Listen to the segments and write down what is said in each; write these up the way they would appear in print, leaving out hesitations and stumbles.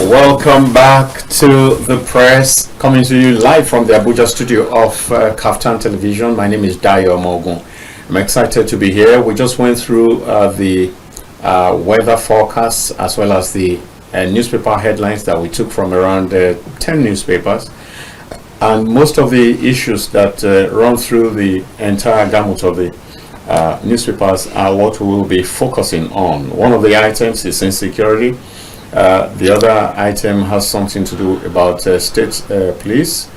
Welcome back to the press, coming to you live from the Abuja studio of Kaftan Television. My name is Dayo Mogun. I'm excited to be here. We just went through the weather forecasts as well as the newspaper headlines that we took from around 10 newspapers. And most of the issues that run through the entire gamut of the newspapers are what we will be focusing on. One of the items is insecurity. The other item has something to do about state police,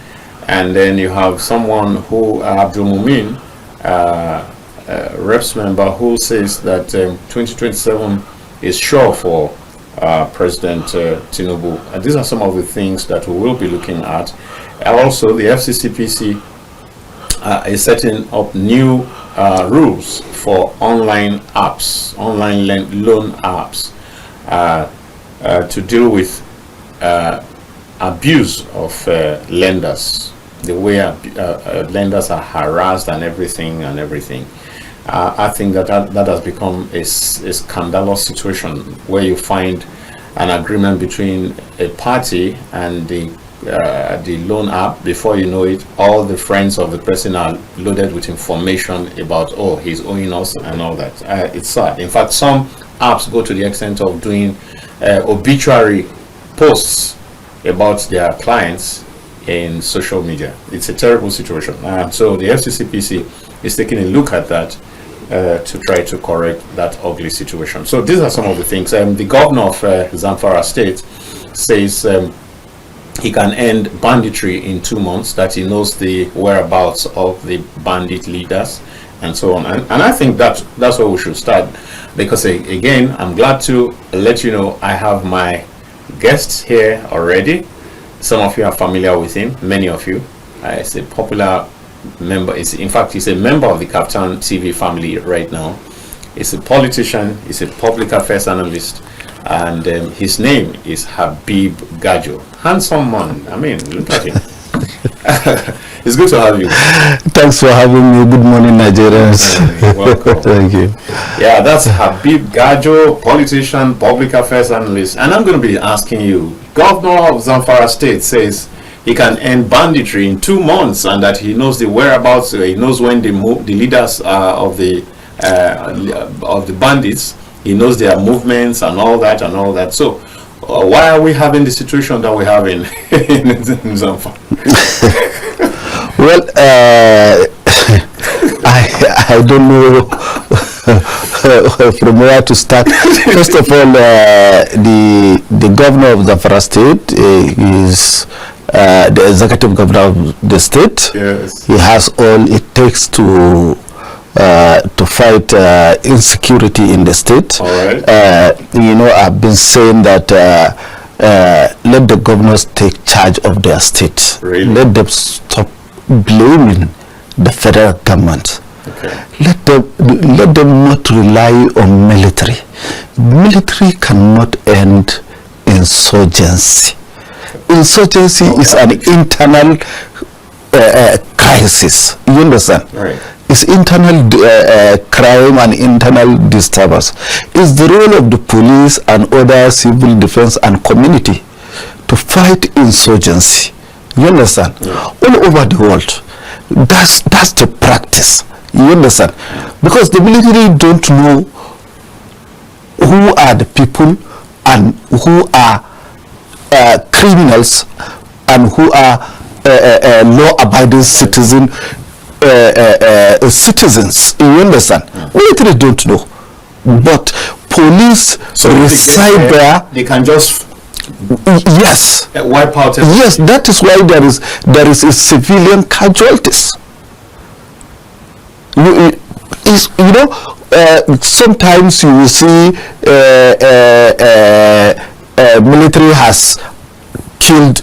and then you have someone who, Abdul Mumin, reps member, who says that 2027 is sure for President Tinubu. And these are some of the things that we will be looking at. Also, the FCCPC is setting up new rules for online apps, online loan apps. To deal with abuse of lenders, the way lenders are harassed and everything. I think that has become a scandalous situation where you find an agreement between a party and the loan app. Before you know it, all the friends of the person are loaded with information about, oh, he's owing us and all that. It's sad. In fact, some apps go to the extent of doing obituary posts about their clients in social media. It's a terrible situation. So the FCCPC is taking a look at that to try to correct that ugly situation. So these are some of the things. The governor of Zamfara State says he can end banditry in 2 months, that he knows the whereabouts of the bandit leaders and so on. And I think that's where we should start, because again, I'm glad to let you know I have my guests here already. Some of you are familiar with him, many of you. He's a popular member. In fact, he's a member of the Kaftan TV family right now. He's a politician, he's a public affairs analyst, and his name is Habib Gajo. Handsome man. I mean, look at him. It's good to have you. Thanks for having me. Good morning, Nigerians. Welcome. Thank you. Yeah, that's Habib Gajo, politician, public affairs analyst. And I'm going to be asking you, Governor of Zamfara State says he can end banditry in 2 months, and that he knows the whereabouts, he knows when the leaders of the bandits, he knows their movements and all that. So why are we having the situation that we have in Zamfara? Well, I don't know from where to start. First of all, the governor of Zamfara State is the executive governor of the state. Yes. He has all it takes to fight insecurity in the state. All right. I've been saying that let the governors take charge of their state. Really? Let them stop blaming the federal government. Okay. Let them not rely on military. Military cannot end insurgency. Insurgency is an internal crisis. You understand? Right. It's internal crime and internal disturbance. It's the role of the police and other civil defense and community to fight insurgency. You understand? Yeah. All over the world. That's the practice. You understand? Because the military don't know who are the people and who are criminals and who are law-abiding citizens. You understand? Military don't know, but police reside there. They can just yes wipe out everything. Yes, that is why there is a civilian casualties. Sometimes you will see military has killed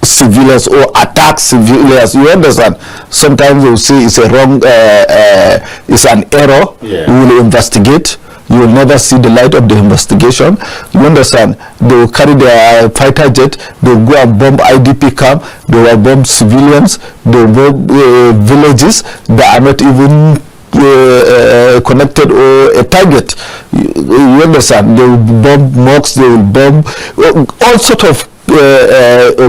civilians or attack civilians. You understand? Sometimes you see it's a wrong, it's an error. Yeah. You will investigate. You will never see the light of the investigation. You understand? They will carry their fighter jet. They will go and bomb IDP camp. They will bomb civilians. They will bomb villages that are not even connected or a target. You understand? They will bomb mosques, they will bomb all sort of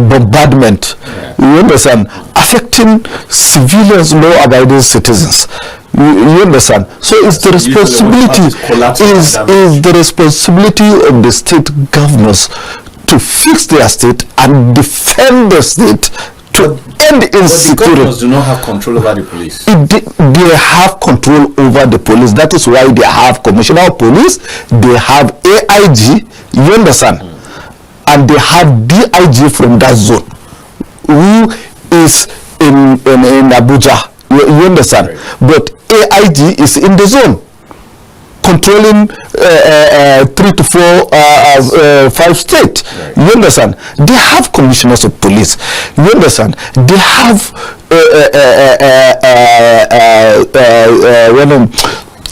bombardment. You understand? Affecting civilians, law-abiding citizens. You understand? So it's the responsibility is the responsibility of the state governors to fix their state and defend the state to end insecurity. But the governors do not have control over the police. They have control over the police. That is why they have commissioner of police, they have AIG, you understand? And they have DIG from that zone, who is in Abuja, you understand? Right. But AIG is in the zone, controlling 3 to 4, 5 states. Right. You understand? They have commissioners of police. You understand? They have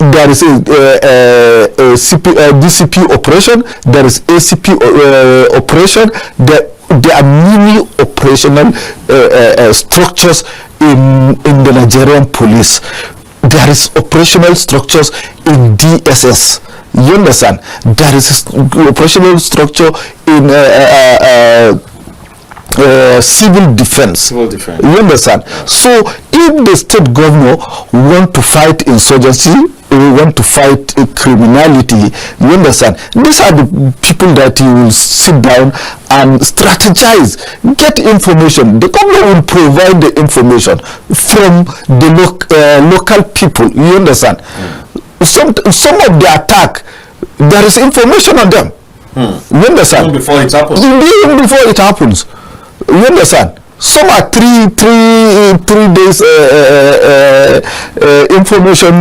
there is a DCP operation, there is ACP operation, there are many operational structures in the Nigerian police. There is operational structures in DSS. You understand? There is operational structure in civil defense. You understand? So if the state governor want to fight insurgency, we want to fight criminality, you understand? These are the people that you will sit down and strategize, get information. The government will provide the information from the local people, you understand? Some of the attack, there is information on them. You understand? Even before it happens. Even before it happens. You understand? Some are three days information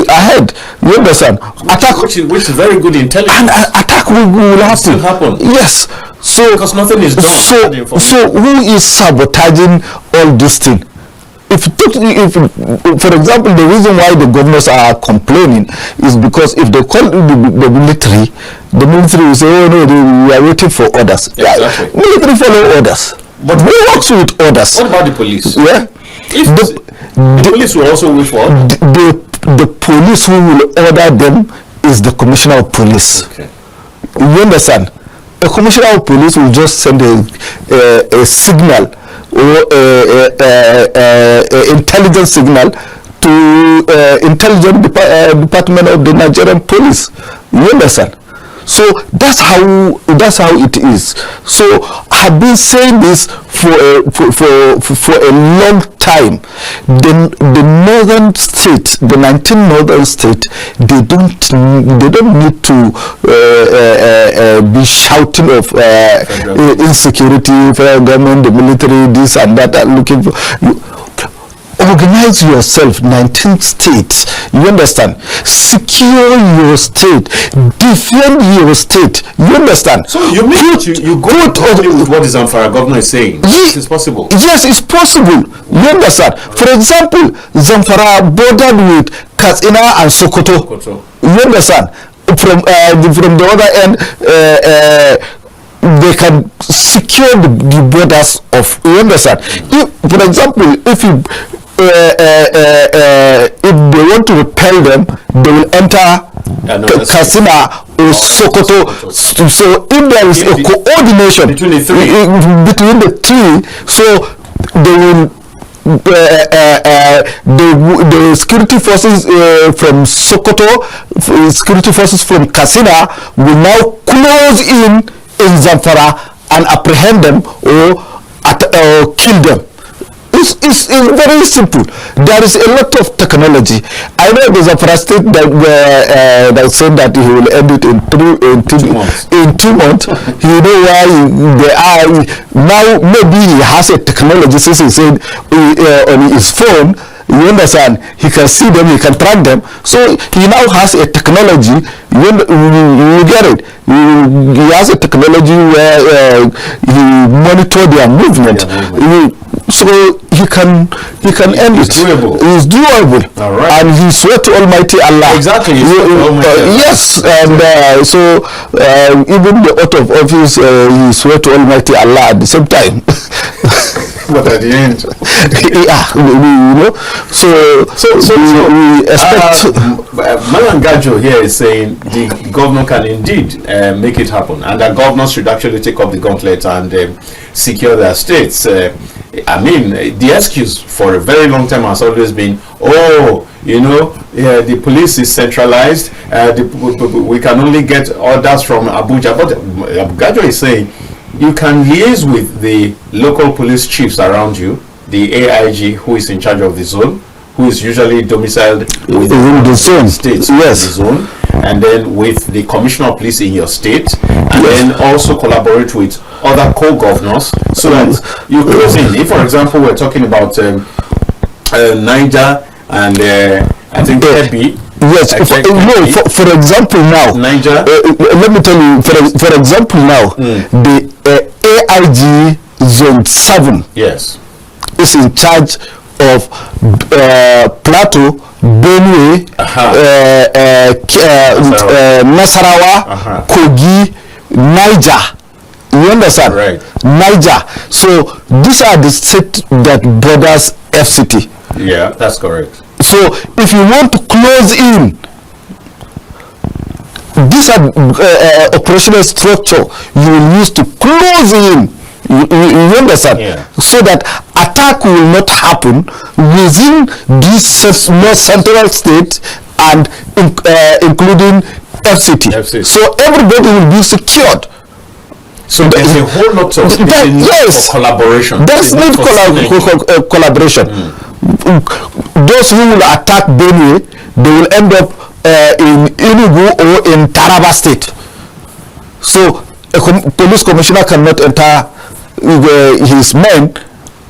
ahead. You understand? Attack, which is very good intelligence. And attack will happen. Yes. So because nothing is done. So who is sabotaging all this thing? If for example, the reason why the governors are complaining is because if they call the military will say, oh no, we are waiting for orders. Exactly. Military follow orders. But who works with orders? What about the police? Yeah. If the police will also wait for orders. The police who will order them is the commissioner of police. Okay. You understand? A commissioner of police will just send a signal or intelligence signal to intelligence department of the Nigerian police. You understand? So that's how it is. So I've been saying this for a long time. The northern states, the 19 northern states, they don't need to be shouting of insecurity, federal government, the military, this and that, looking for. Organize yourself, 19 states, you understand? Secure your state, defend your state, you understand? So you mean you go with what the Zamfara governor is saying? This is possible? Yes, it's possible, you understand? For example, Zamfara bordered with Katsina and Sokoto. You understand? From the other end, they can secure the borders of, you understand? If, for example, if they want to repel them, they will enter Katsina or Sokoto. So if there is a coordination between the three, so they will the security forces from Sokoto, security forces from Katsina will now close in Zamfara and apprehend them or kill them. It's very simple. There is a lot of technology. I know there's a state that said that he will end it in 2 months. In 2 months, you know why they are now. Maybe he has a technology since he said on his phone. You understand? He can see them, he can track them. So he now has a technology. You get it? He has a technology where he monitors their movement. So he can end it. It's doable. All right. And he swear to Almighty Allah. Exactly. Yes, and so even the oath of office, he swear to Almighty Allah at the same time. But at the end, yeah, we expect. Malan Gajo here is saying the governor can indeed make it happen, and that governors should actually take up the gauntlet and secure their states. I mean, the excuse for a very long time has always been, the police is centralized. We can only get orders from Abuja. But Gajo is saying you can liaise with the local police chiefs around you, the AIG who is in charge of the zone, who is usually domiciled within the zone, states, yes, the zone, and then with the commissioner of police in your state, and then also collaborate with other co-governors so that you close in. If, for example, we're talking about Niger and I think Kebbi. Yes, for example now, Niger. Let me tell you, for example now, the AIG Zone 7 is in charge of Plateau, Benue, Nasarawa, Kogi, Niger. You understand? Right. Niger. So these are the states that borders FCT. Yeah, that's correct. So if you want to close in, these are operational structure you will use to close in. You understand? Yeah. So that attack will not happen within this more central state and including FCT. So everybody will be secured. So there's a whole lot of need for collaboration. There's need for collaboration. Those who will attack Benue, they will end up in Enugu or in Taraba State. So a police commissioner cannot enter his men.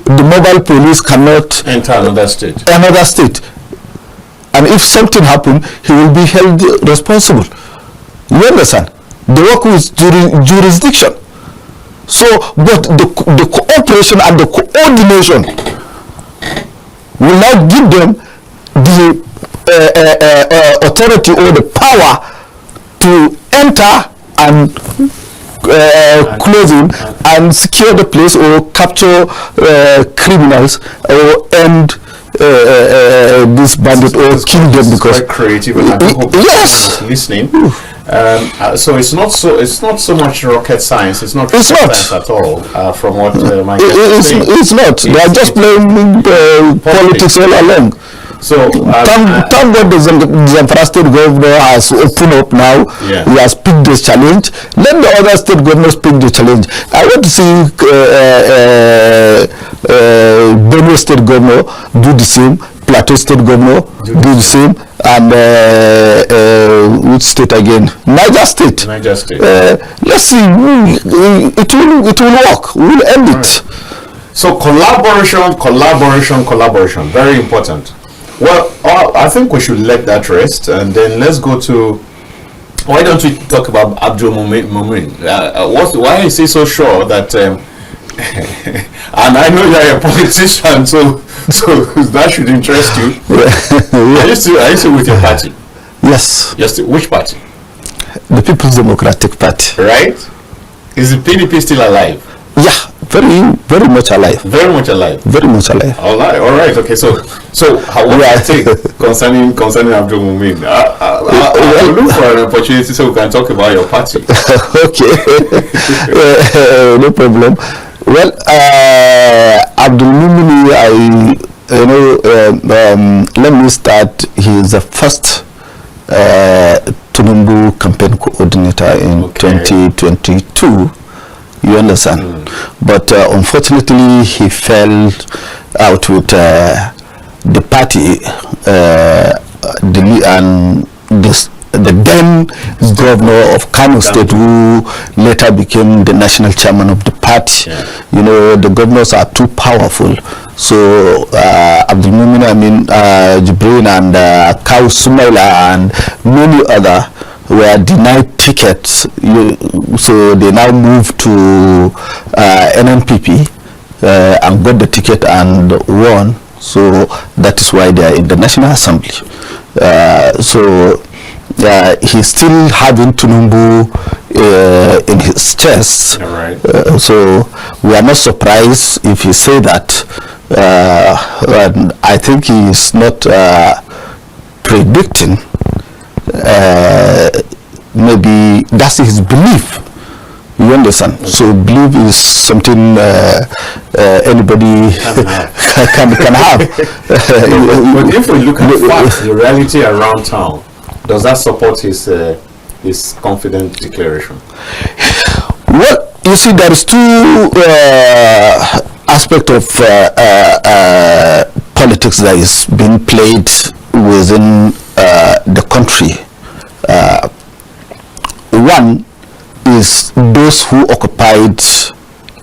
The mobile police cannot enter another state. And if something happens, he will be held responsible. You understand? They work with jurisdiction. So, but the cooperation and the coordination will now give them the authority or the power to enter and close in and secure the place or capture criminals or end this bandit or kill them, because quite creative, and I hope yes, listening. So it's not so much rocket science. It's not science at all. From what my it's not. They are just playing politics all along. So thank God the Zamfara state governor has opened up now. Yeah. He has picked this challenge. Let the other state governors pick the challenge. I want to see Benue state governor do the same, Plateau state governor do the same, and which state again? Niger state. Let's see. It will work. We will end it. So collaboration, very important. Well, I think we should let that rest, and then let's go to. Why don't we talk about Abdul Mumin? Why is he so sure that? And I know you're a politician, so that should interest you. Are you still with your party? Yes. Which party? The People's Democratic Party. Right? Is the PDP still alive? Yeah, very much alive. Very much alive. Very much alive. All right. Okay. So what do you think concerning Abdul Mumin? I'll look for an opportunity so we can talk about your party. Okay. No problem. Well, Abdul Mumin, let me start. He is the first Tinubu campaign coordinator in 2022. You understand? But unfortunately, he fell out with the party, and the then governor of Kano State, who later became the national chairman of the party. Yeah. The governors are too powerful. So Abdul Mumin, Jibrin and Kaw Sumaila and many other were denied tickets, so they now moved to NNPP and got the ticket and won. So that is why they are in the National Assembly. He's still having Tinubu in his chest. Right. So we are not surprised if he say that. And I think he is not predicting. Maybe that's his belief. You understand? Okay. So belief is something anybody can have. But if we look at facts, the reality around town, does that support his confident declaration? Well, you see, there is two aspects of politics that is being played within the country. One is those who occupied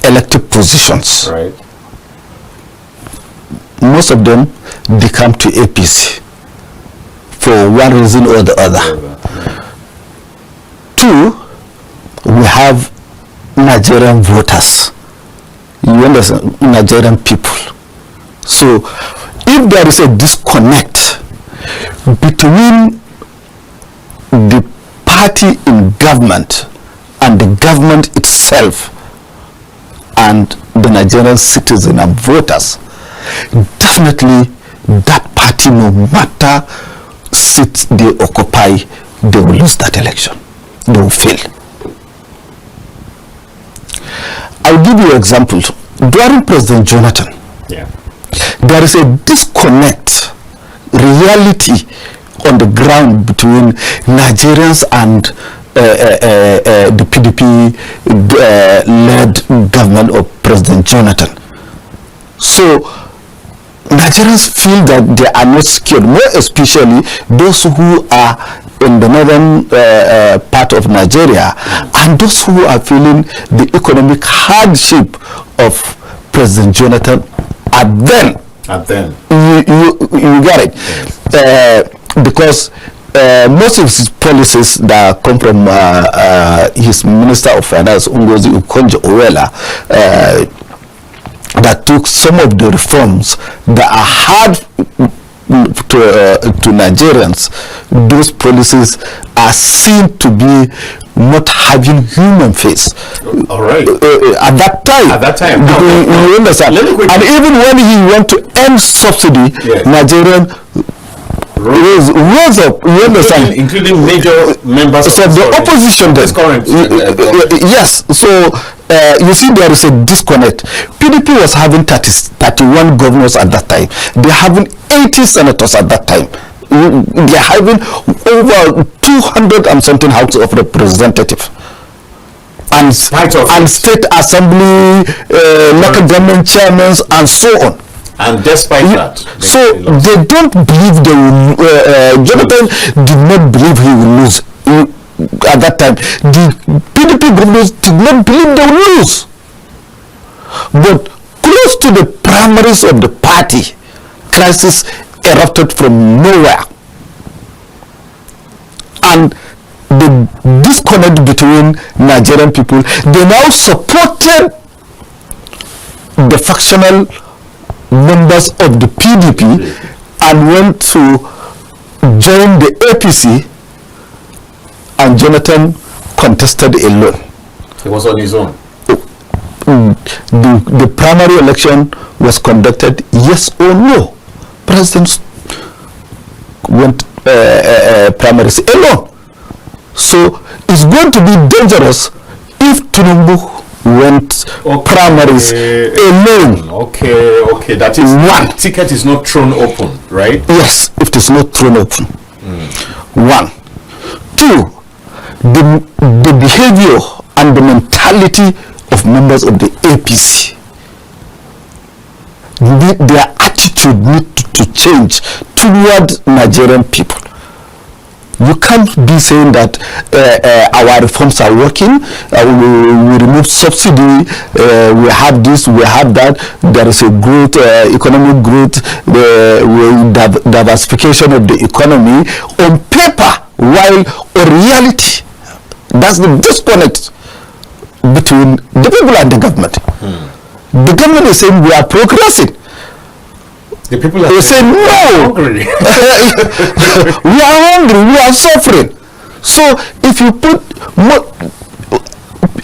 elected positions. Right. Most of them, they come to APC for one reason or the other. Yeah. Two, we have Nigerian voters. You understand? Nigerian people. So, if there is a disconnect between the party in government and the government itself and the Nigerian citizen and voters, definitely that party, no matter seats they occupy, they will lose that election. They will fail. I'll give you an example. During President Jonathan, there is a disconnect, reality on the ground between Nigerians and the PDP-led government of President Jonathan. So Nigerians feel that they are not secure, more especially those who are in the northern part of Nigeria and those who are feeling the economic hardship of President Jonathan at then. You get it. Yes. Because most of his policies that come from his Minister of Finance, Ngozi Okonjo-Iweala, that took some of the reforms that are hard to Nigerians, those policies are seen to be not having human face. All right. At that time, you understand? And even when he went to end subsidy, yes, Nigerian rose up, you understand? Including major members of the opposition. Yes, so you see there is a disconnect. PDP was having 31 governors at that time. They are having 80 senators at that time. They are having over 200 and something House of Representatives. And state assembly, local government chairmen, and so on. And despite that, so they don't believe they will. Jonathan did not believe he will lose at that time. The PDP governors did not believe they will lose. But close to the primaries of the party, crisis erupted from nowhere, and the disconnect between Nigerian people. They now supported the factional members of the PDP and went to join the APC, and Jonathan contested alone. He was on his own. The primary election was conducted, yes or no. President went primaries alone. So it's going to be dangerous if Tinubu went primaries alone. Okay. That is one. Ticket is not thrown open, right? Yes, if it is not thrown open. One. Two, the behavior and the mentality of members of the APC. Their attitude needs to change toward Nigerian people. You can't be saying that our reforms are working, we remove subsidy, we have this, we have that, there is a growth, economic growth, diversification of the economy on paper, while in reality, that's the disconnect between the people and the government. The government is saying we are progressing. The people are saying no. We are hungry, we are suffering. So if you put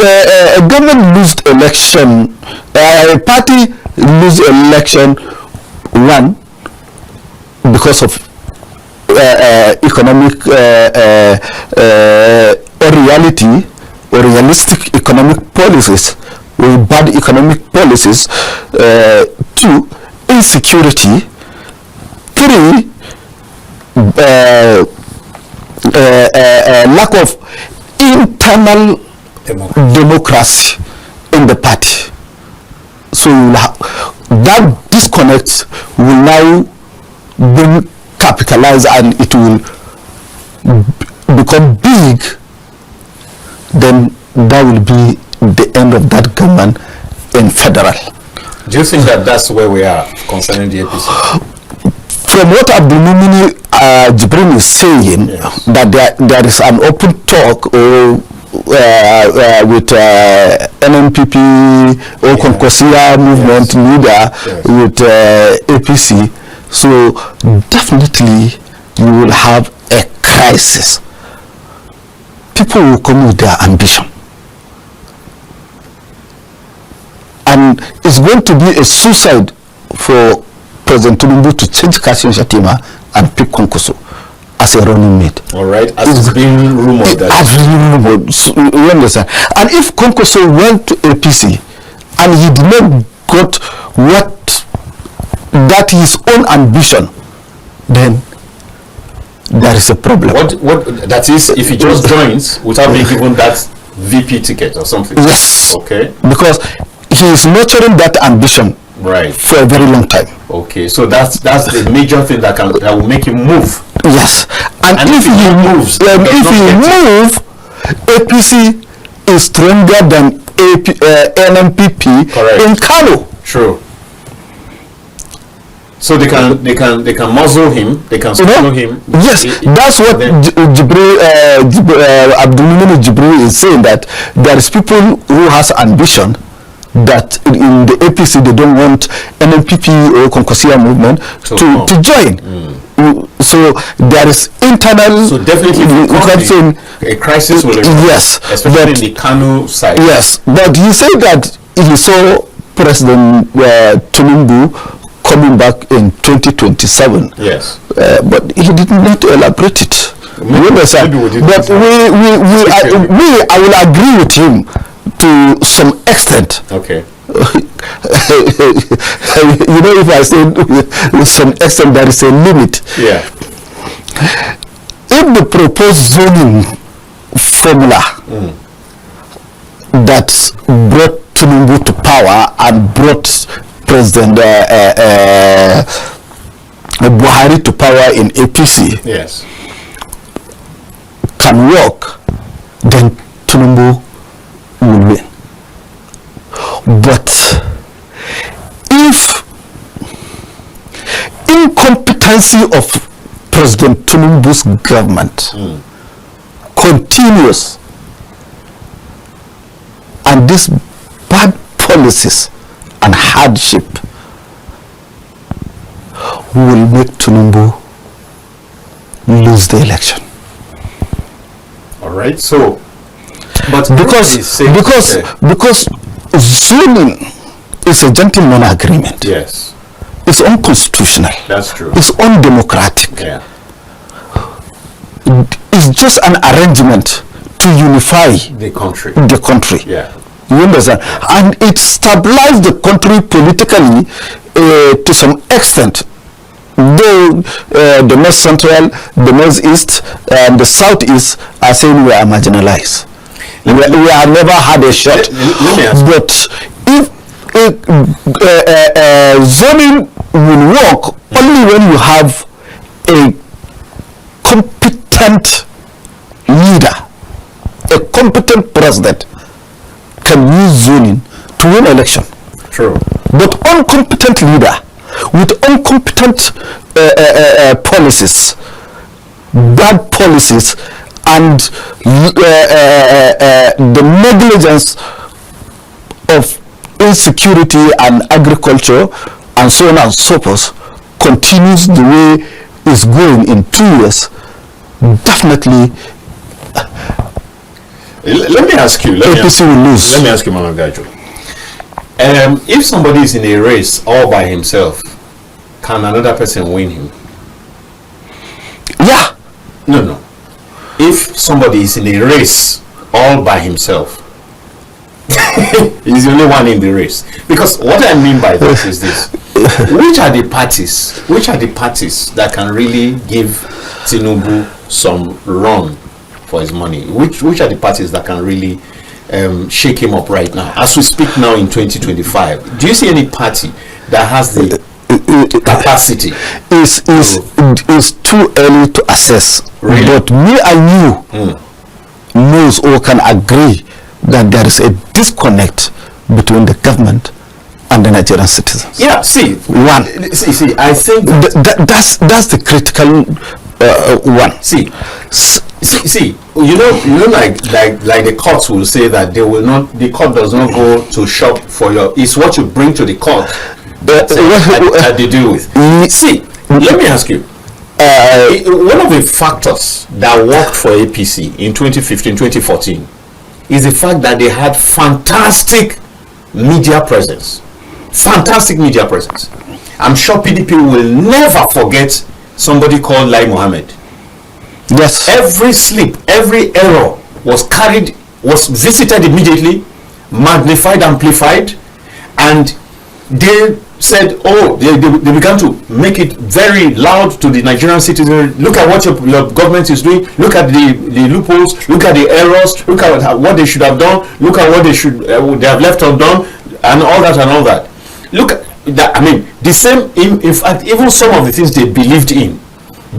a government lose election, a party lose election, one, because of economic or reality or realistic economic policies or bad economic policies. Two, insecurity. Three, lack of internal democracy in the party. So that disconnect will now be capitalized and it will become big. Then that will be the end of that government in federal. Do you think that that's where we are concerning the APC? From what Abdulmumini Jibril is saying, yes, that there is an open talk with NNPP or Konkosia movement, yes, leader, yes, with APC. So definitely you will have a crisis. People will come with their ambition. And it's going to be a suicide for President Tinubu to change Kashim Shatima and pick Konkoso as a running mate. All right, as it's being rumored. As rumored, so, you understand? And if Konkoso went to APC and he did not got what that his own ambition, then there is a problem. What that is, if he just joins without being given that VP ticket or something? Yes. Okay. Because he is nurturing that ambition, right, for a very long time. Okay, so that's the major thing that will make him move. Yes, and if he moves, APC is stronger than NNPP, correct, in Kano. True. So they can muzzle him, they can swallow him. Yes, that's what Abdulmumini Jibril is saying, that there is people who has ambition that in the APC they don't want NNPP or Konkosia movement to join. So there is internal. So definitely a crisis will occur, yes, especially in the Kano side. Yes, but he said that he saw President Tinubu coming back in 2027. Yes, but he did not elaborate it. Maybe but I will agree with him to some extent. Okay. You know, if I say with some extent, there is a limit. Yeah. If the proposed zoning formula that brought Tinubu to power and brought President Buhari to power in APC, yes, can work, then Tinubu will win. But if incompetency of President Tinubu's government continues and these bad policies and hardship will make Tinubu lose the election. All right, so but because zoning is a gentleman agreement. Yes, it's unconstitutional. That's true. It's undemocratic. Yeah, it's just an arrangement to unify the country. Yeah, you understand? And it stabilized the country politically to some extent. Though the north central, the northeast, and the southeast are saying we are marginalized. We have never had a shot. But if zoning will work only when you have a competent leader, a competent president can use zoning to win election. True. But incompetent leader with incompetent policies, bad policies, and the negligence of insecurity and agriculture and so on and so forth continues the way it's going in 2 years, definitely Let me ask you. APC will lose. Let me ask you, Mama Gajo. If somebody is in a race all by himself, can another person win him? Yeah. No. If somebody is in a race all by himself, he's the only one in the race. Because what I mean by this is this: which are the parties that can really give Tinubu some run for his money? Which are the parties that can really shake him up right now, as we speak now in 2025? Do you see any party that has the capacity? It's too early to assess. Really? But me and you knows or can agree that there is a disconnect between the government and the Nigerian citizens. Yeah, see, I think that's the critical one. See, you know, like the courts will say that the court does not go to shop for it's what you bring to the court that they deal with. See, let me ask you, one of the factors that worked for APC in 2015, 2014 is the fact that they had fantastic media presence. I'm sure PDP will never forget somebody called Lai Mohammed. Yes. Every slip, every error was visited immediately, magnified, amplified, and they said, they began to make it very loud to the Nigerian citizens. Look at what your government is doing. Look at the loopholes. Look at the errors. Look at what they should have done. Look at what they have left undone, and all that. Look at that. I mean, the same. In fact, even some of the things they believed in,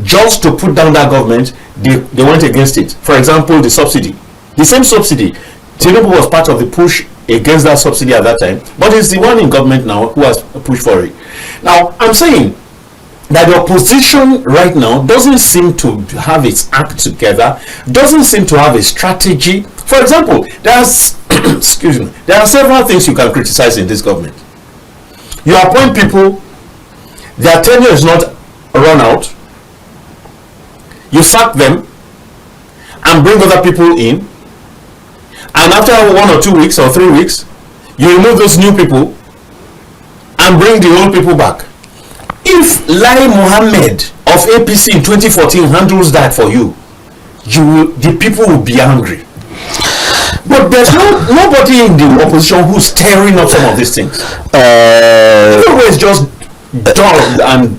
just to put down that government, they went against it. For example, the subsidy. The same subsidy. Tinubu was part of the push against that subsidy at that time, but it's the one in government now who has pushed for it. Now, I'm saying that the opposition right now doesn't seem to have its act together, doesn't seem to have a strategy. For example, there are several things you can criticize in this government. You appoint people, their tenure is not run out, you sack them and bring other people in, and after 1 or 2 weeks or 3 weeks, you remove those new people and bring the old people back. If Lai Mohammed of APC in 2014 handles that for you, the people will be angry. But there's nobody in the opposition who's stirring up some of these things. Everyone is just dull and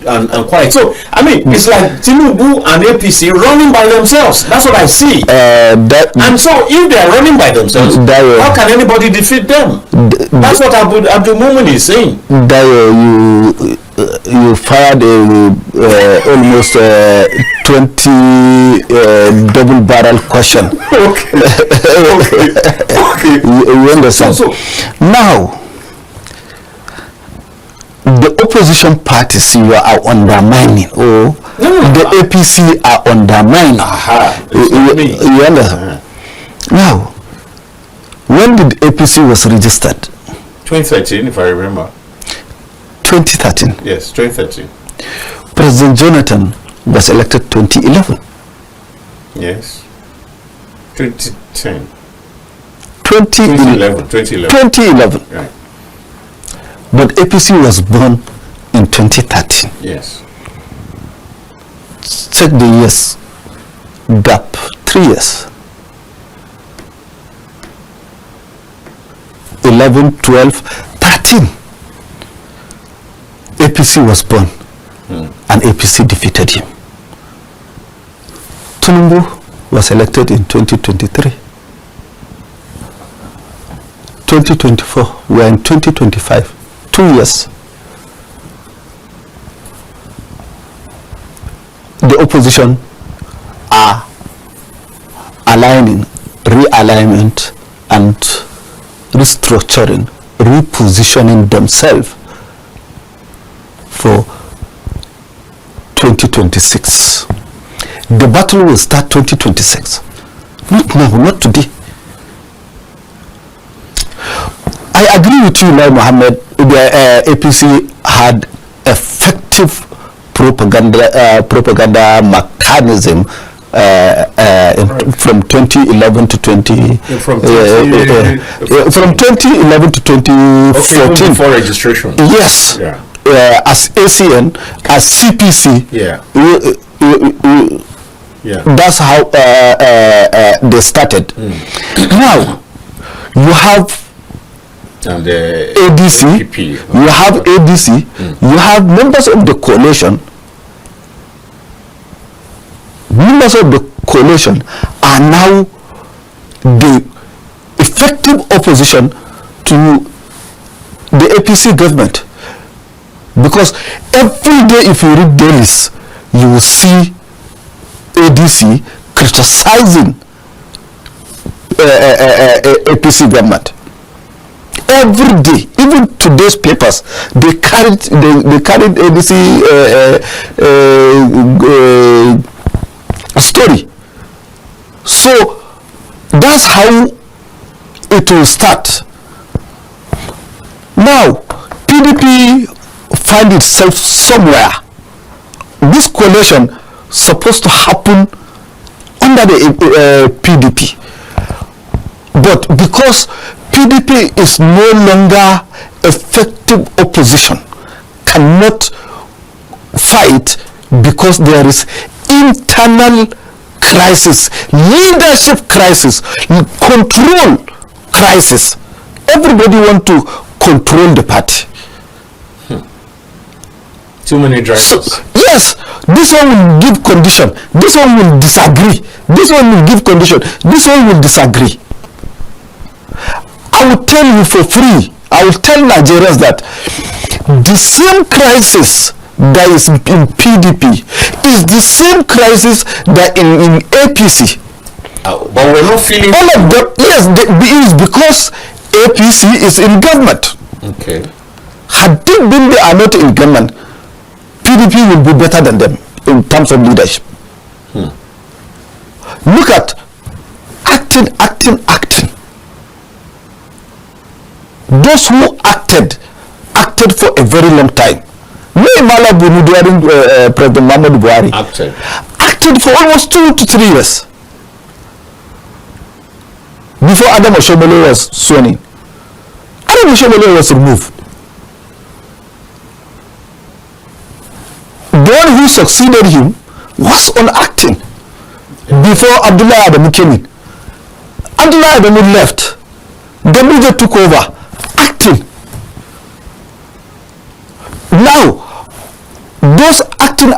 quiet. So I mean, it's like Tinubu and APC running by themselves. That's what I see. And so if they are running by themselves, how can anybody defeat them? That's what Abdul Mumin is saying. You fired almost 20 double barrel question. Okay. You understand? So now, the opposition parties you are undermining, the APC are undermining. You understand? Now, when did APC was registered? 2013, if I remember. 2013. Yes, 2013. President Jonathan was elected 2011. Yes. 2010. 2011. 2011. Right. But APC was born in 2013. Yes. Check the years gap. 3 years. 11, 12, 13. APC was born and APC defeated him. Tinubu was elected in 2023. 2024, we are in 2025. 2 years. The opposition are aligning, realignment and restructuring, repositioning themselves for 2026. The battle will start 2026. Not now, not today. I agree with you, Lai Mohammed. The APC had effective propaganda mechanism from 2011 to 20 from 2011 to 2014. Okay, before registration. Yes. Yeah. As ACN, as CPC. Yeah. Yeah. That's how they started. Now you have And the ADC. APP. You have ADC. You have members of the coalition. Members of the coalition are now the effective opposition to the APC government, because every day if you read dailies, you will see ADC criticizing APC government. Every day, even today's papers, they carried ADC story. So that's how it will start. Now PDP find itself somewhere. This coalition supposed to happen under the PDP, but because PDP is no longer effective opposition, cannot fight because there is internal crisis, leadership crisis, control crisis. Everybody want to control the party. Too many drivers. So, yes, this one will give condition, this one will disagree, this one will give condition, this one will disagree. I will tell you for free, I will tell Nigerians that the same crisis that is in PDP is the same crisis that in APC. But we're not feeling all of them. Yes, it is because APC is in government. Okay. Had they been they are not in government, PDP will be better than them in terms of leadership. Look at acting. Those who acted for a very long time. Mala Bunu during President Muhammadu Buhari acted for almost 2 to 3 years before Adam Oshomole was sworn in. Adam Oshomole was removed. The one who succeeded him was on acting before Abdullah Adamu came in. Abdullah Adamu left. Gambiga took over. Acting. Now, those acting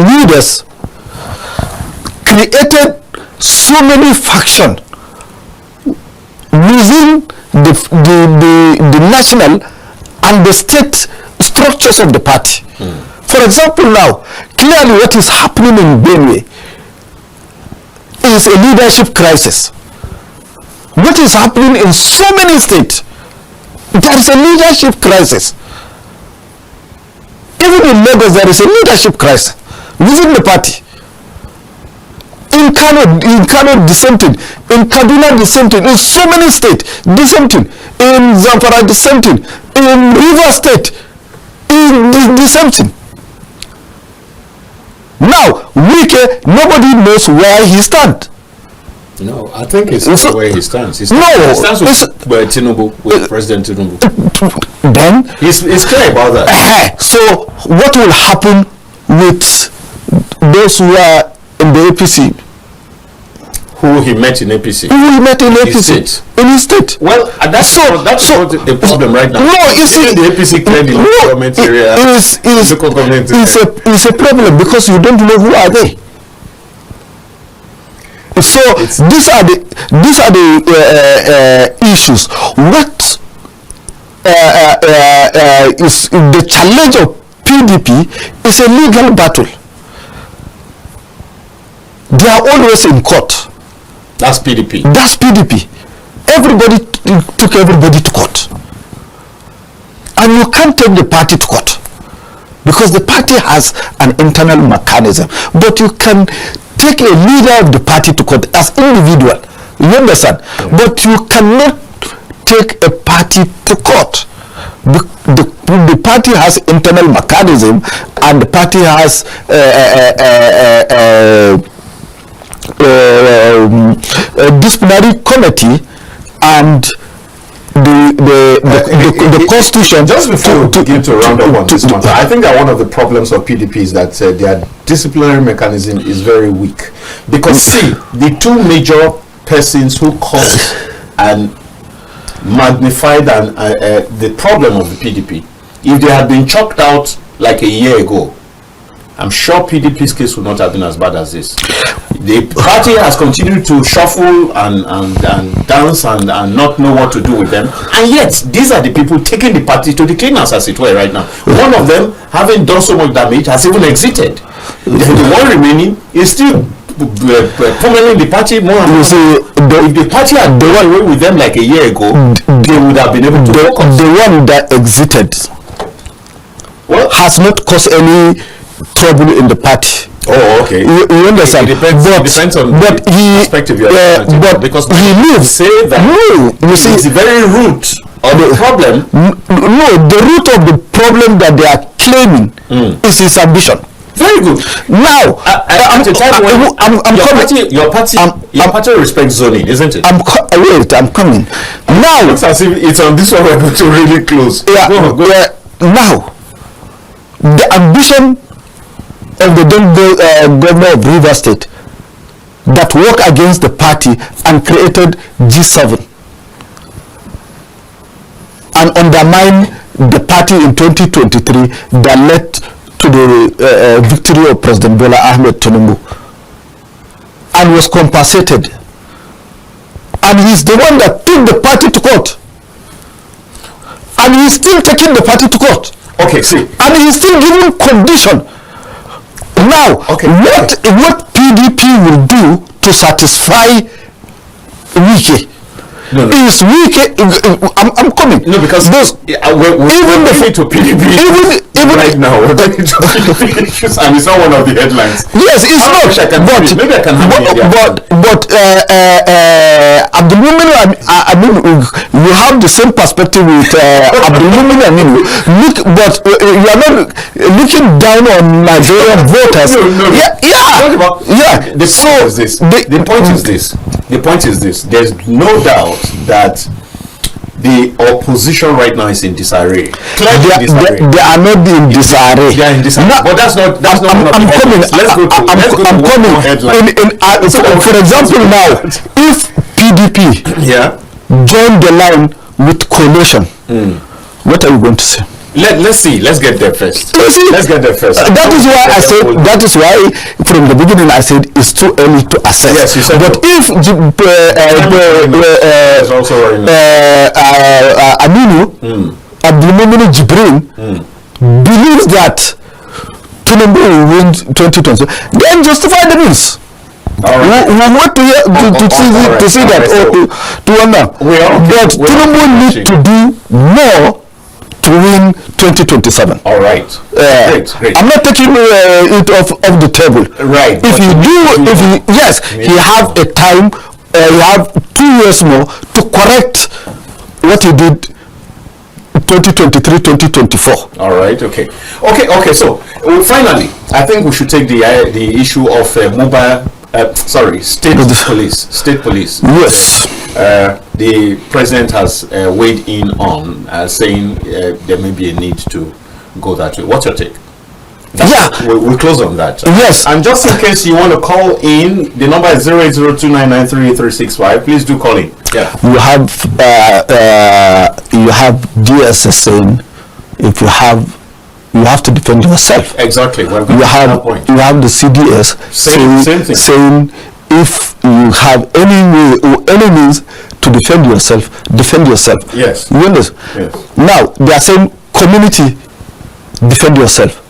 leaders created so many factions within the national and the state structures of the party. For example, now, clearly what is happening in Benue is a leadership crisis. What is happening in so many states, there is a leadership crisis. Even in Lagos, there is a leadership crisis within the party. In Kano, the same thing. In Kaduna, the same thing. In so many states, the same thing. In Zamfara, the same thing. In River State, the same thing. Now, Wike, nobody knows where he stands. No, I think it's not where he stands. He stands with Tinubu, with President Tinubu. Then he's clear about that. So what will happen with those who are in the APC? Who he met in APC? Who he met in APC? In his state. Well, that's not a problem right now. No, you see, the APC clearly government area. It's a problem because you don't know who are they. So these are the issues. What is the challenge of PDP is a legal battle. They are always in court. That's PDP. That's PDP. Everybody took everybody to court, and you can't take the party to court because the party has an internal mechanism. But you can take a leader of the party to court as individual. You understand? Yeah. But you cannot take a party to court. the party has internal mechanism, and the party has a disciplinary committee and the constitution. Just before we begin to round up on this matter, I think that one of the problems of PDP is that their disciplinary mechanism is very weak. Because see, the two major persons who caused and magnified the problem of the PDP, if they had been chalked out like a year ago, I'm sure PDP's case would not have been as bad as this. The party has continued to shuffle and dance and not know what to do with them. And yet, these are the people taking the party to the cleaners, as it were, right now. One of them, having done so much damage, has even exited. The one remaining is still pummeling the party more and more. If the party had done away with them like a year ago, they would have been able to focus. The one that exited has not caused any trouble in the party. Oh, okay. You understand? It depends on the perspective you're but because he lives. Say that it's the very root of the problem. No, the root of the problem that they are claiming is his ambition. Very good. Now, at a time when your party respects zoning, isn't it? I'm coming. Now, looks as if it's on this one we're going to really close. Yeah. Now, the ambition of the governor of Rivers State that worked against the party and created G7 and undermined the party in 2023 that led to the victory of President Bola Ahmed Tinubu and was compensated. And he's the one that took the party to court. And he's still taking the party to court. Okay, see. And he's still giving condition. Now, what PDP will do to satisfy Wike is Wike. I'm coming. No, because those even the to PDP even right now we're going to PDP issues, and it's not one of the headlines. Yes, it's not. Maybe I can have but Abdul Mumin, I mean, you have the same perspective with Abdul Mumin. I mean, but you are not looking down on Nigerian voters. No. Yeah. The point is this. There's no doubt that the opposition right now is in disarray. They are not in disarray. They are in disarray. No, but that's not. I'm coming. I'm coming. For example, now, if PDP join the line with coalition, what are you going to say? Let's see. Let's get there first. Let's get there first. That is why I said. That is why from the beginning I said it's too early to assess. Yes, you said. But if Aminu Abdulmumin Jibrin believes that Tinubu will win 2020, then justify the means. Right. We want to see that. To wonder. But Tinubu needs to do more to win 2027. All right. Great. I'm not taking it off the table. Right. He have a time. He have 2 years more to correct what he did 2023, 2024. All right. Okay. So finally, I think we should take the issue of state police. Yes. The president has weighed in on saying there may be a need to go that way. What's your take? We'll close on that. Yes. And just in case you want to call in, the number is 08029938365. Please do call in. Yeah. You have DSS saying if you have to defend yourself. Exactly. You have the CDS saying if you have any means to defend yourself. Yes. You understand? Yes. Now they are saying community, defend yourself.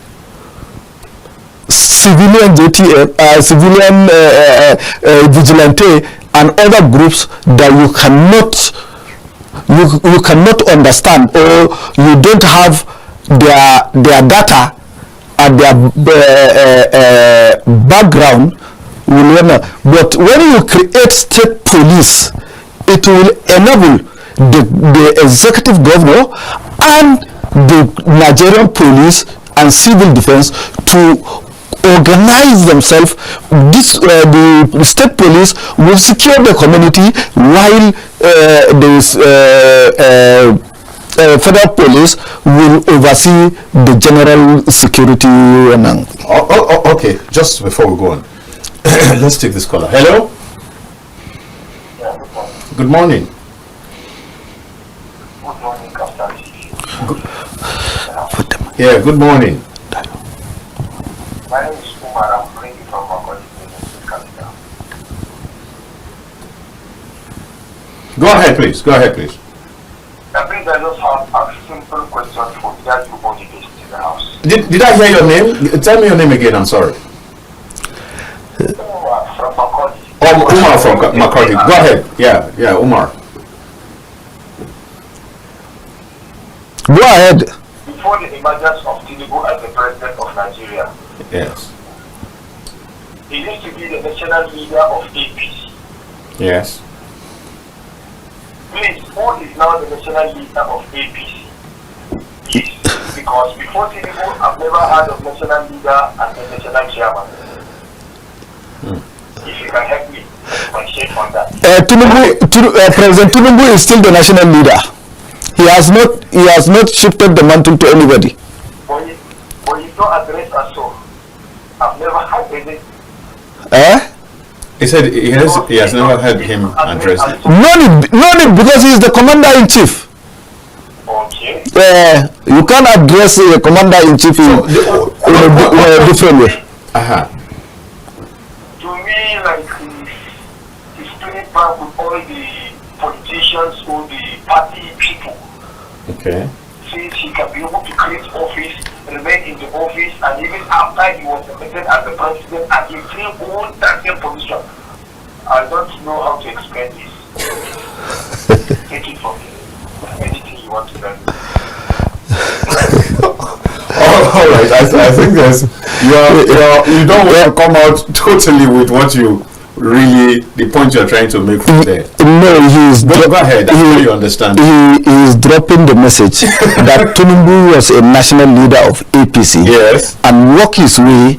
Civilian JTF, civilian vigilante, and other groups that you cannot understand, or you don't have their data and their background. But when you create state police, it will enable the executive governor and the Nigerian police and civil defense to organize themselves. The state police will secure the community while federal police will oversee the general security. Okay, just before we go on, let's take this caller. Hello? Good morning. Good morning, Captain. Yeah, good morning. My name is Umar. I'm calling from Makoti, capital. Go ahead, please. Go ahead, please. I think I just have a simple question for that you only based in the house. Did I hear your name? Tell me your name again. I'm sorry. Umar from Makoti. Oh, Umar from Makoti. Go ahead. Yeah, Umar. Go ahead. Before the emergence of Tinubu as the president of Nigeria, Yes. he used to be the national leader of APC. Yes. Please, who is now the national leader of APC? Yes, because before Tinubu, I've never heard of national leader and the national chairman. If you can help me, on that. President Tinubu is still the national leader. He has not shifted the mantle to anybody. But he's not addressed as so. I've never had any. He said he has never heard him address it. No need, because he is the commander-in-chief. Okay. You can't address the commander-in-chief in a different way. To me, like he's playing back with all the politicians or the party people. Okay. Since he can be able to create office, remain in the office, and even after he was elected as the president, and he still hold that same position. I don't know how to explain this. Take it from me. Anything you want to tell me. All right. I think you don't want to come out totally with what you really, the point you're trying to make from there. No, go ahead. I you understand. He is dropping the message that Tinubu was a national leader of APC. Yes. And worked his way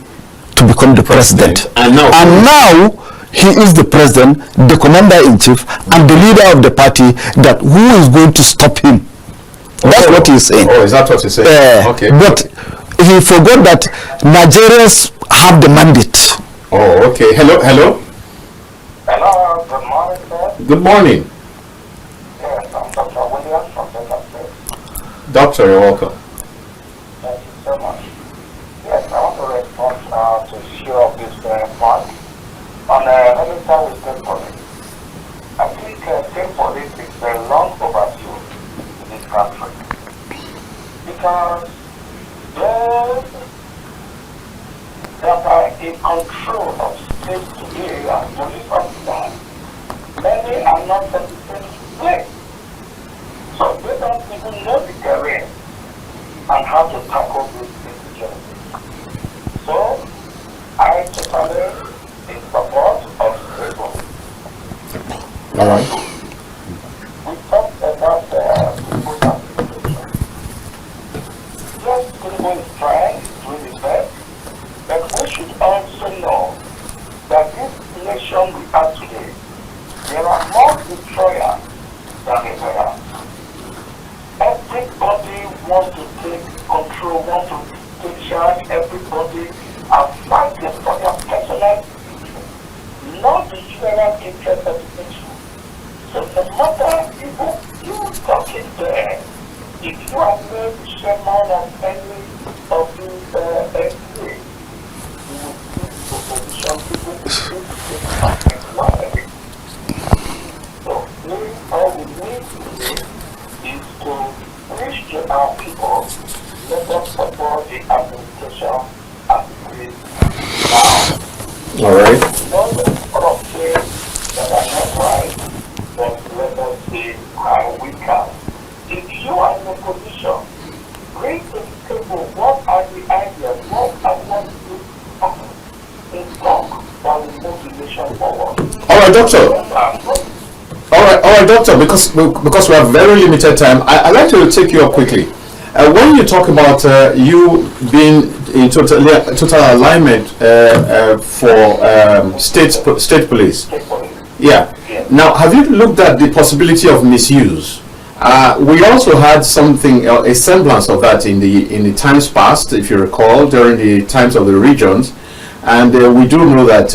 to become the president. And now he is the president, the commander-in-chief, and the leader of the party. That who is going to stop him? That's what he's saying. Oh, is that what he's saying? Okay. But he forgot that Nigerians have the mandate. Oh, okay. Hello. Hello, good morning, sir. Good morning. Yes, I'm Dr. Williams from Delta State. Doctor, you're welcome. Thank you so much. Yes, I want to respond to a few of these points. On military with state police. I think state police is long overdue in this country. Because that are in control of states today and police officers, many are not satisfied with. So they don't even know the terrain and how to tackle this insecurity. So I totally in support of people. All right. We talked about people's application. Yes, people is trying to do the best, but we should also know that this nation we have today, there are more destroyers than repairers. Everybody wants to take control, wants to take charge, everybody are fighting for their personal not the general interest of the nation. So no matter you talking there, if you are made chairman of any of these entities, you will see the opposition people will take something one. So all we need to do is to reach to our people, let us support the administration as it is now. All right. Not the of things that are not right, but let us see how we can. If you are in a position, bring to the table what are the ideas, what are what you in talk that will move the nation forward. All right, doctor. All right, doctor. Because we have very limited time, I'd like to take you up quickly. when you talk about you being in total alignment for state police, yeah. Now, have you looked at the possibility of misuse? We also had something, a semblance of that in the times past, if you recall, during the times of the regions, and we do know that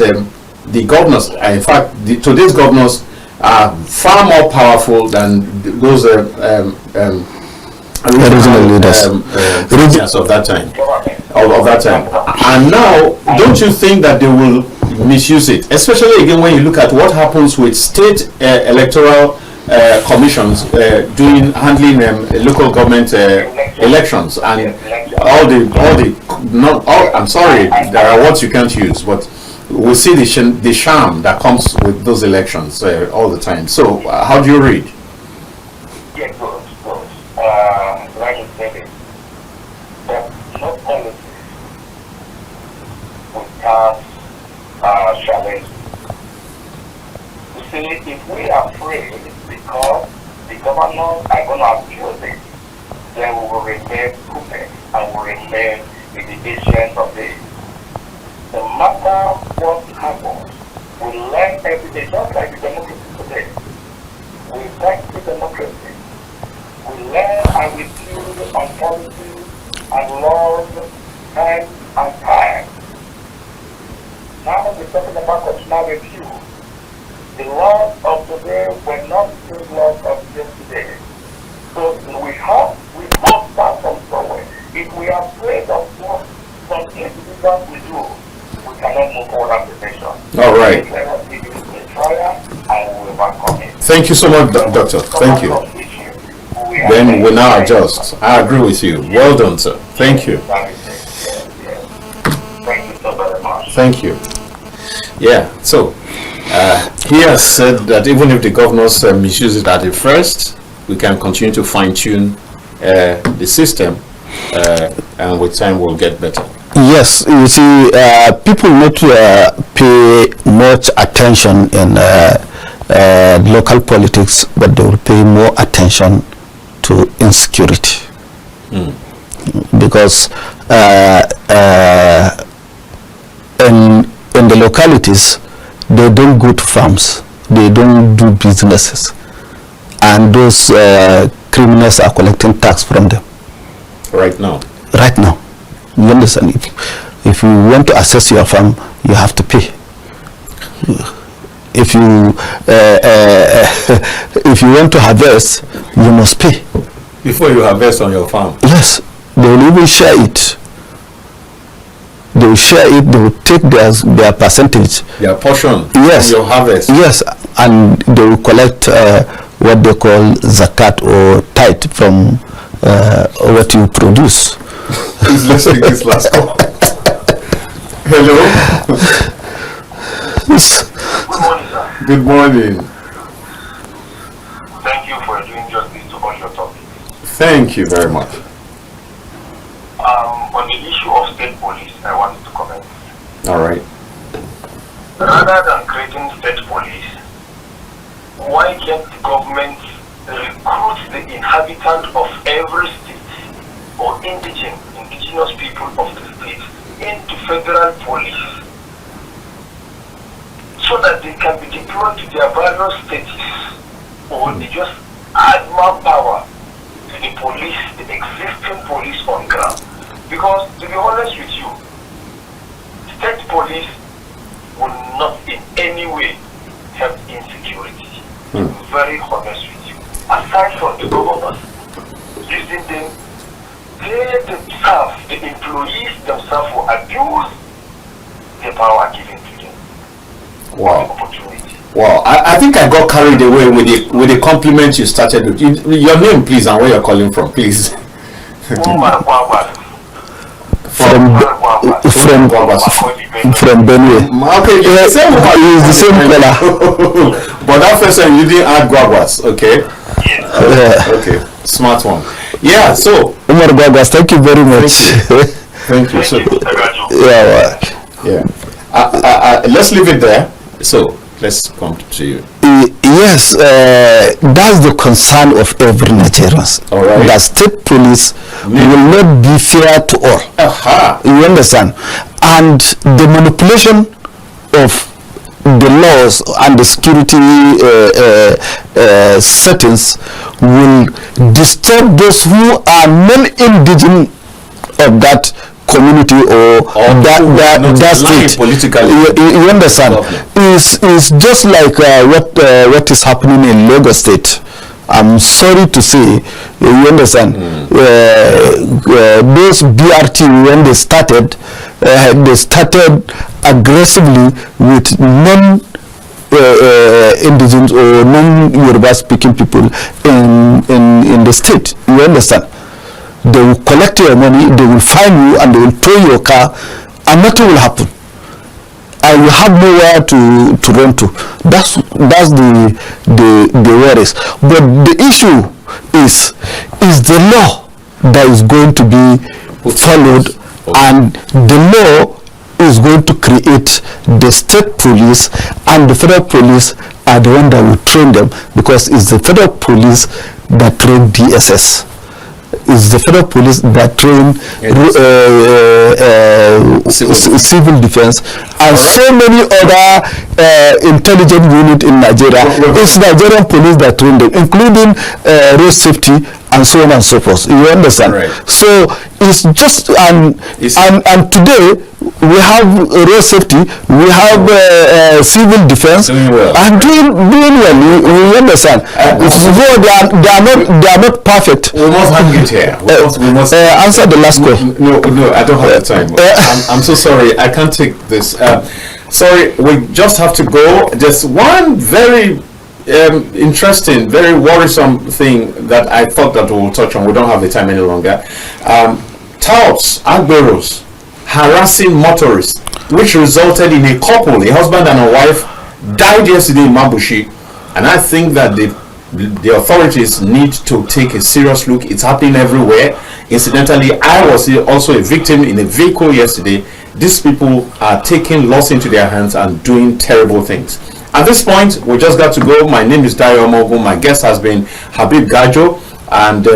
the governors, in fact, today's governors are far more powerful than those original leaders of that time. Of that time. And now, don't you think that they will misuse it? Especially again when you look at what happens with state electoral commissions handling local government elections, and I'm sorry, there are words you can't use, but we see the sham that comes with those elections all the time. So how do you read? Yeah, good. Like you said it, but not only we have challenge. You see, if we are afraid because the governors are going to abuse it, then we will remain stupid and will remain in the ancient of days. No matter what happens, we learn every day, just like the democracy today. We practice democracy. We learn and we build on policy and laws time and time. Now we're talking about constitutional review. The laws of today were not the laws of yesterday. So we must start from somewhere. If we are afraid of what some individuals we do, we cannot move forward as a nation. All right. Let us give it a trial and we will overcome it. Thank you so much, Doctor. Thank you. Then we now adjust. I agree with you. Well done, sir. Thank you. Thank you so very much. Thank you. Yeah, so he has said that even if the governors misuse it at the first, we can continue to fine-tune the system, and with time we'll get better. Yes, you see, people need to pay much attention in local politics, but they will pay more attention to insecurity. Because in the localities, they don't go to farms, they don't do businesses, and those criminals are collecting tax from them. Right now. You understand? If you want to access your farm, you have to pay. If you want to harvest, you must pay. Before you harvest on your farm? Yes, they will even share it. They will share it, they will take their percentage. Their portion? Yes. From your harvest? Yes, and they will collect what they call zakat or tithe from what you produce. Please let's take this last call. Hello? Good morning, sir. Good morning. Thank you for doing justice to all your topics. Thank you very much. On the issue of state police, I wanted to comment. All right. Rather than creating state police, why can't the government recruit the inhabitant of every state or indigenous people of the state into federal police so that they can be deployed to their various states, or they just add more power to the police, the existing police on ground? Because to be honest with you, state police will not in any way help insecurity. To be very honest with you. Aside from the governors using them, they themselves, the employees themselves will abuse the power given to them. Wow. Opportunity. Wow. I think I got carried away with the compliment you started with. Your name, please, and where you're calling from, please. From Benue. Okay, It's the same color. But that first time you didn't add guaguas, okay? Okay, smart one. Yeah, so Umar Guaguas, thank you very much. thank you. So yeah. yeah, let's leave it there. So let's come to you. Yes, that's the concern of every Nigerian. All right. That state police will not be fair to all. Aha. You understand? And the manipulation of the laws and the security settings will disturb those who are non-indigenous of that community or that state politically. You understand? Is just like what is happening in Lagos State. I'm sorry to say, you understand, those BRT, when they started aggressively with non-indigenous or non-Yoruba speaking people in the state. You understand? They will collect your money, they will fine you, and they will tow your car, and nothing will happen. And you have nowhere to run to. That's the worries. But the issue is the law that is going to be followed, and the law is going to create the state police, and the federal police are the one that will train them, because it's the federal police that train DSS. Is the federal police that train civil defense, and so many other intelligence units in Nigeria. It's Nigerian police that train them, including road safety and so on and so forth. You understand? Right. So it's just and today we have road safety, we have civil defense, and doing well. You understand? Though they are not perfect. We must hang it here. We must answer the last question. No, I don't have the time. I'm so sorry. I can't take this. Sorry, we just have to go. Just one very interesting, very worrisome thing that I thought that we will touch on. We don't have the time any longer. Touts, Agberos, harassing motorists, which resulted in a couple, a husband and a wife, died yesterday in Mabushi. And I think that the authorities need to take a serious look. It's happening everywhere. Incidentally, I was also a victim in a vehicle yesterday. These people are taking laws into their hands and doing terrible things. At this point, we just got to go. My name is Dayo Mogu. My guest has been Habib Gajo, and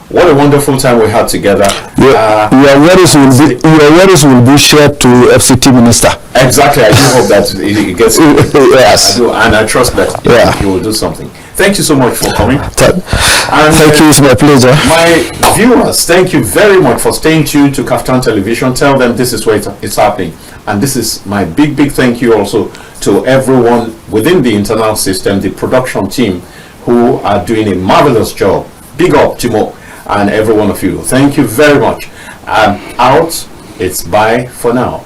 what a wonderful time we had together. Your worries will be shared to FCT Minister. Exactly. I do hope that it gets. Yes. And I trust that he will do something. Thank you so much for coming. Thank you. It's my pleasure. My viewers, thank you very much for staying tuned to Kaftan Television. Tell them this is where it's happening. And this is my big thank you also to everyone within the internal system, the production team, who are doing a marvelous job. Big up, Timo, and every one of you. Thank you very much. Out. It's bye for now.